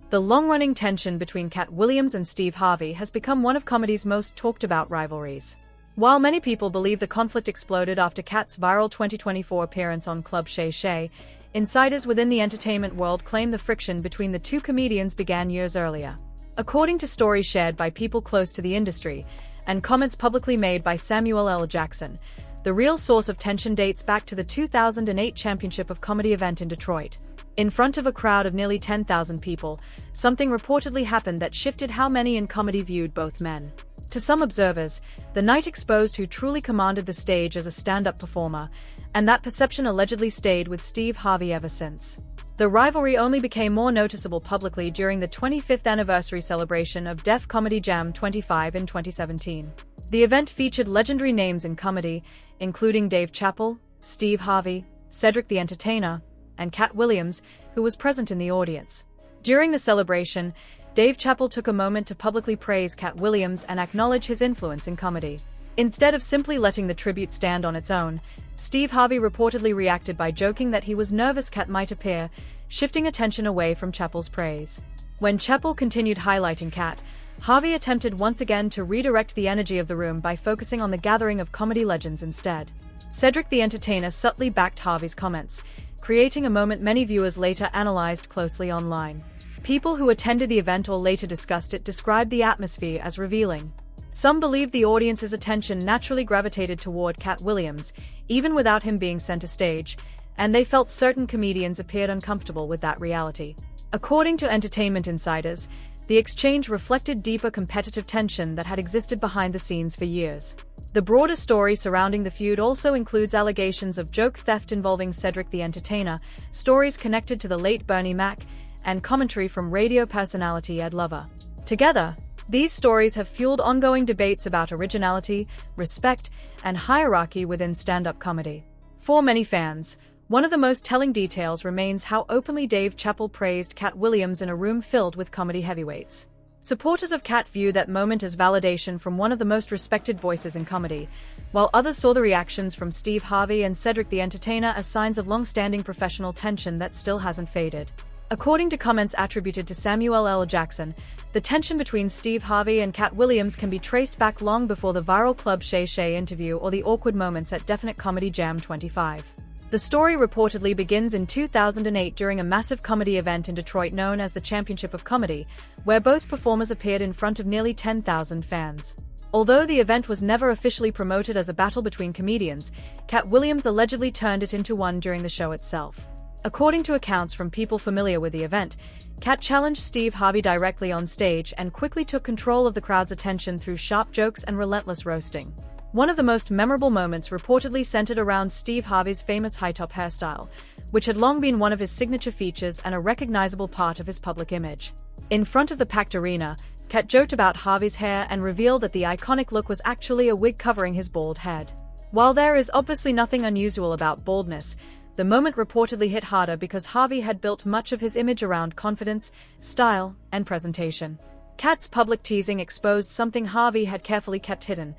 The long-running tension between Katt Williams and Steve Harvey has become one of comedy's most talked-about rivalries. While many people believe the conflict exploded after Katt's viral 2024 appearance on Club Shay Shay, insiders within the entertainment world claim the friction between the two comedians began years earlier. According to stories shared by people close to the industry, and comments publicly made by Samuel L. Jackson, the real source of tension dates back to the 2008 Championship of Comedy event in Detroit. In front of a crowd of nearly 10,000 people, something reportedly happened that shifted how many in comedy viewed both men. To some observers, the night exposed who truly commanded the stage as a stand-up performer, and that perception allegedly stayed with Steve Harvey ever since. The rivalry only became more noticeable publicly during the 25th anniversary celebration of Def Comedy Jam 25 in 2017. The event featured legendary names in comedy, including Dave Chappelle, Steve Harvey, Cedric the Entertainer, and Katt Williams, who was present in the audience. During the celebration, Dave Chappelle took a moment to publicly praise Katt Williams and acknowledge his influence in comedy. Instead of simply letting the tribute stand on its own, Steve Harvey reportedly reacted by joking that he was nervous Katt might appear, shifting attention away from Chappelle's praise. When Chappelle continued highlighting Katt, Harvey attempted once again to redirect the energy of the room by focusing on the gathering of comedy legends instead. Cedric the Entertainer subtly backed Harvey's comments, creating a moment many viewers later analyzed closely online. People who attended the event or later discussed it described the atmosphere as revealing. Some believed the audience's attention naturally gravitated toward Katt Williams, even without him being center stage, and they felt certain comedians appeared uncomfortable with that reality. According to entertainment insiders, the exchange reflected deeper competitive tension that had existed behind the scenes for years. The broader story surrounding the feud also includes allegations of joke theft involving Cedric the Entertainer, stories connected to the late Bernie Mac, and commentary from radio personality Ed Lover. Together, these stories have fueled ongoing debates about originality, respect, and hierarchy within stand-up comedy. For many fans, one of the most telling details remains how openly Dave Chappelle praised Katt Williams in a room filled with comedy heavyweights. Supporters of Katt view that moment as validation from one of the most respected voices in comedy, while others saw the reactions from Steve Harvey and Cedric the Entertainer as signs of long-standing professional tension that still hasn't faded. According to comments attributed to Samuel L. Jackson, the tension between Steve Harvey and Katt Williams can be traced back long before the viral Club Shay Shay interview or the awkward moments at Definite Comedy Jam 25. The story reportedly begins in 2008 during a massive comedy event in Detroit known as the Championship of Comedy, where both performers appeared in front of nearly 10,000 fans. Although the event was never officially promoted as a battle between comedians, Katt Williams allegedly turned it into one during the show itself. According to accounts from people familiar with the event, Katt challenged Steve Harvey directly on stage and quickly took control of the crowd's attention through sharp jokes and relentless roasting. One of the most memorable moments reportedly centered around Steve Harvey's famous high-top hairstyle, which had long been one of his signature features and a recognizable part of his public image. In front of the packed arena, Katt joked about Harvey's hair and revealed that the iconic look was actually a wig covering his bald head. While there is obviously nothing unusual about baldness, the moment reportedly hit harder because Harvey had built much of his image around confidence, style, and presentation. Katt's public teasing exposed something Harvey had carefully kept hidden,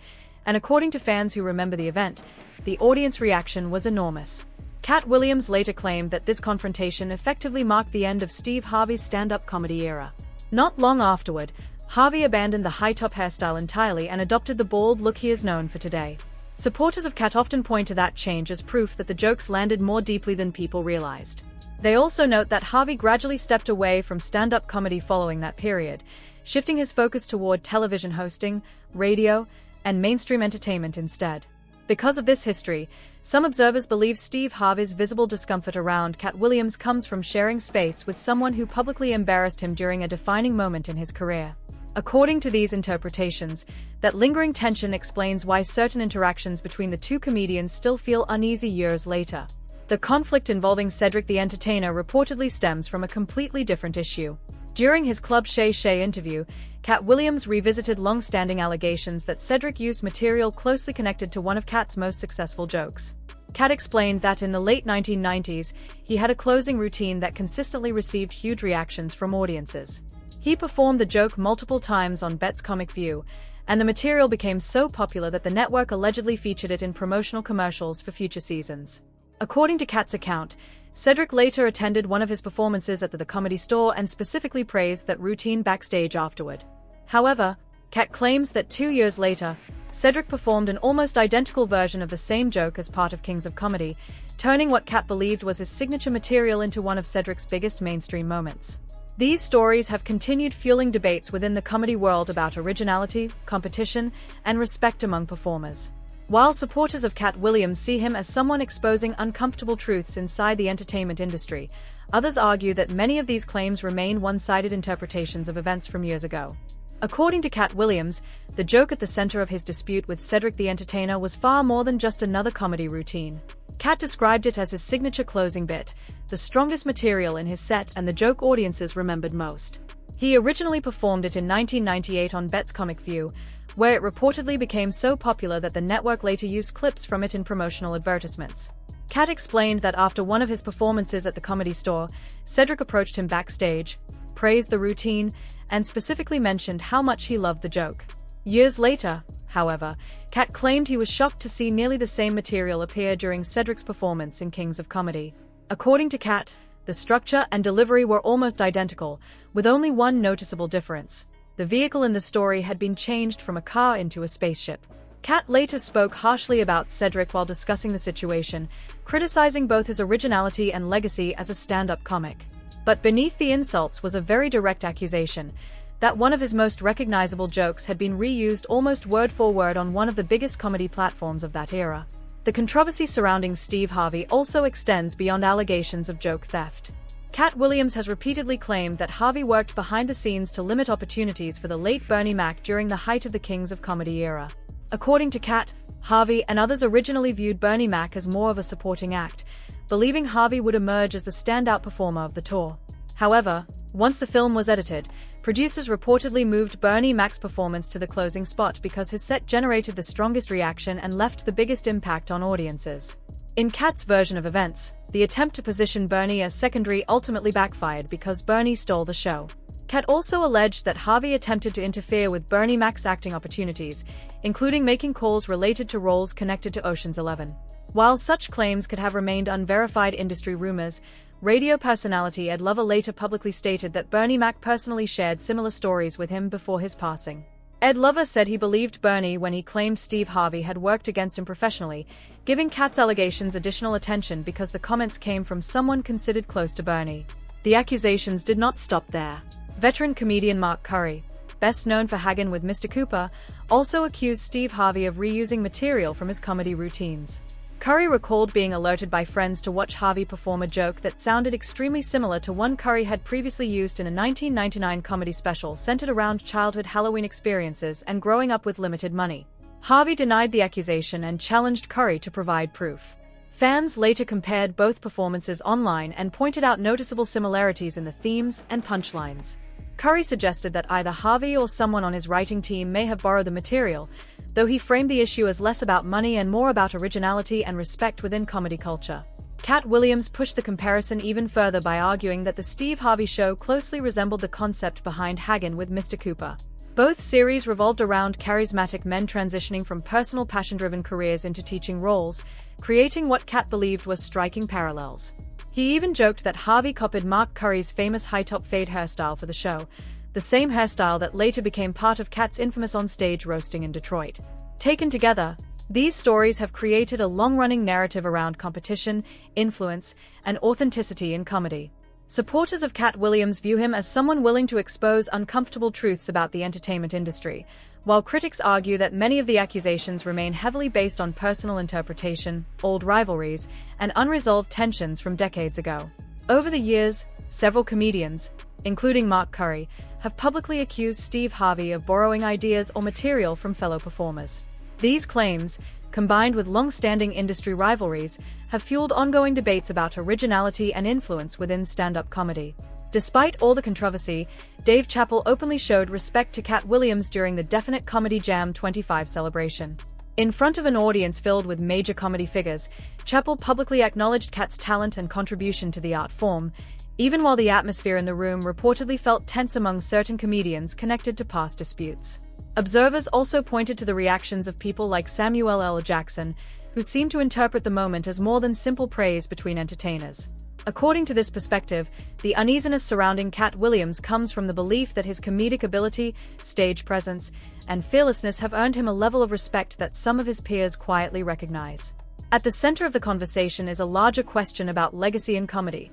and according to fans who remember the event, the audience reaction was enormous. Katt Williams later claimed that this confrontation effectively marked the end of Steve Harvey's stand-up comedy era. Not long afterward, Harvey abandoned the high-top hairstyle entirely and adopted the bald look he is known for today. Supporters of Katt often point to that change as proof that the jokes landed more deeply than people realized. They also note that Harvey gradually stepped away from stand-up comedy following that period, shifting his focus toward television hosting, radio, and mainstream entertainment instead. Because of this history, some observers believe Steve Harvey's visible discomfort around Katt Williams comes from sharing space with someone who publicly embarrassed him during a defining moment in his career. According to these interpretations, that lingering tension explains why certain interactions between the two comedians still feel uneasy years later. The conflict involving Cedric the Entertainer reportedly stems from a completely different issue. During his Club Shay Shay interview, Katt Williams revisited long-standing allegations that Cedric used material closely connected to one of Katt's most successful jokes. Katt explained that in the late 1990s, he had a closing routine that consistently received huge reactions from audiences. He performed the joke multiple times on Bet's Comic View, and the material became so popular that the network allegedly featured it in promotional commercials for future seasons. According to Katt's account, Cedric later attended one of his performances at the Comedy Store and specifically praised that routine backstage afterward. However, Katt claims that 2 years later, Cedric performed an almost identical version of the same joke as part of Kings of Comedy, turning what Katt believed was his signature material into one of Cedric's biggest mainstream moments. These stories have continued fueling debates within the comedy world about originality, competition, and respect among performers. While supporters of Katt Williams see him as someone exposing uncomfortable truths inside the entertainment industry, others argue that many of these claims remain one-sided interpretations of events from years ago. According to Katt Williams, the joke at the center of his dispute with Cedric the Entertainer was far more than just another comedy routine. Katt described it as his signature closing bit, the strongest material in his set and the joke audiences remembered most. He originally performed it in 1998 on Bet's Comic View, where it reportedly became so popular that the network later used clips from it in promotional advertisements. Katt explained that after one of his performances at the Comedy Store, Cedric approached him backstage, praised the routine, and specifically mentioned how much he loved the joke. Years later, however, Katt claimed he was shocked to see nearly the same material appear during Cedric's performance in Kings of Comedy. According to Katt, the structure and delivery were almost identical, with only one noticeable difference. The vehicle in the story had been changed from a car into a spaceship. Katt later spoke harshly about Cedric while discussing the situation, criticizing both his originality and legacy as a stand-up comic. But beneath the insults was a very direct accusation that one of his most recognizable jokes had been reused almost word for word on one of the biggest comedy platforms of that era. The controversy surrounding Steve Harvey also extends beyond allegations of joke theft. Katt Williams has repeatedly claimed that Harvey worked behind the scenes to limit opportunities for the late Bernie Mac during the height of the Kings of Comedy era. According to Katt, Harvey and others originally viewed Bernie Mac as more of a supporting act, believing Harvey would emerge as the standout performer of the tour. However, once the film was edited, producers reportedly moved Bernie Mac's performance to the closing spot because his set generated the strongest reaction and left the biggest impact on audiences. In Katt's version of events, the attempt to position Bernie as secondary ultimately backfired because Bernie stole the show. Katt also alleged that Harvey attempted to interfere with Bernie Mac's acting opportunities, including making calls related to roles connected to Ocean's 11. While such claims could have remained unverified industry rumors, radio personality Ed Lover later publicly stated that Bernie Mac personally shared similar stories with him before his passing. Ed Lover said he believed Bernie when he claimed Steve Harvey had worked against him professionally, giving Katt's allegations additional attention because the comments came from someone considered close to Bernie. The accusations did not stop there. Veteran comedian Mark Curry, best known for Hagen with Mr. Cooper, also accused Steve Harvey of reusing material from his comedy routines. Curry recalled being alerted by friends to watch Harvey perform a joke that sounded extremely similar to one Curry had previously used in a 1999 comedy special centered around childhood Halloween experiences and growing up with limited money. Harvey denied the accusation and challenged Curry to provide proof. Fans later compared both performances online and pointed out noticeable similarities in the themes and punchlines. Curry suggested that either Harvey or someone on his writing team may have borrowed the material, though he framed the issue as less about money and more about originality and respect within comedy culture. Katt Williams pushed the comparison even further by arguing that the Steve Harvey Show closely resembled the concept behind Hagen with Mr. Cooper. Both series revolved around charismatic men transitioning from personal passion-driven careers into teaching roles, creating what Katt believed was striking parallels. He even joked that Harvey copied Mark Curry's famous high-top fade hairstyle for the show, the same hairstyle that later became part of Katt's infamous on-stage roasting in Detroit. Taken together, these stories have created a long-running narrative around competition, influence, and authenticity in comedy. Supporters of Katt Williams view him as someone willing to expose uncomfortable truths about the entertainment industry, while critics argue that many of the accusations remain heavily based on personal interpretation, old rivalries, and unresolved tensions from decades ago. Over the years, several comedians, including Mark Curry, have publicly accused Steve Harvey of borrowing ideas or material from fellow performers. These claims, combined with long-standing industry rivalries, have fueled ongoing debates about originality and influence within stand-up comedy. Despite all the controversy, Dave Chappelle openly showed respect to Katt Williams during the Definite Comedy Jam 25 celebration. In front of an audience filled with major comedy figures, Chappelle publicly acknowledged Katt's talent and contribution to the art form, even while the atmosphere in the room reportedly felt tense among certain comedians connected to past disputes. Observers also pointed to the reactions of people like Samuel L. Jackson, who seemed to interpret the moment as more than simple praise between entertainers. According to this perspective, the uneasiness surrounding Katt Williams comes from the belief that his comedic ability, stage presence, and fearlessness have earned him a level of respect that some of his peers quietly recognize. At the center of the conversation is a larger question about legacy in comedy.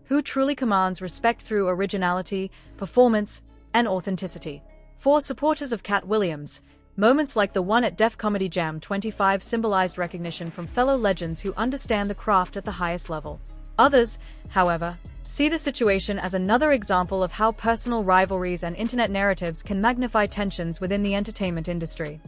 Who truly commands respect through originality, performance, and authenticity? For supporters of Katt Williams, moments like the one at Def Comedy Jam 25 symbolized recognition from fellow legends who understand the craft at the highest level. Others, however, see the situation as another example of how personal rivalries and internet narratives can magnify tensions within the entertainment industry.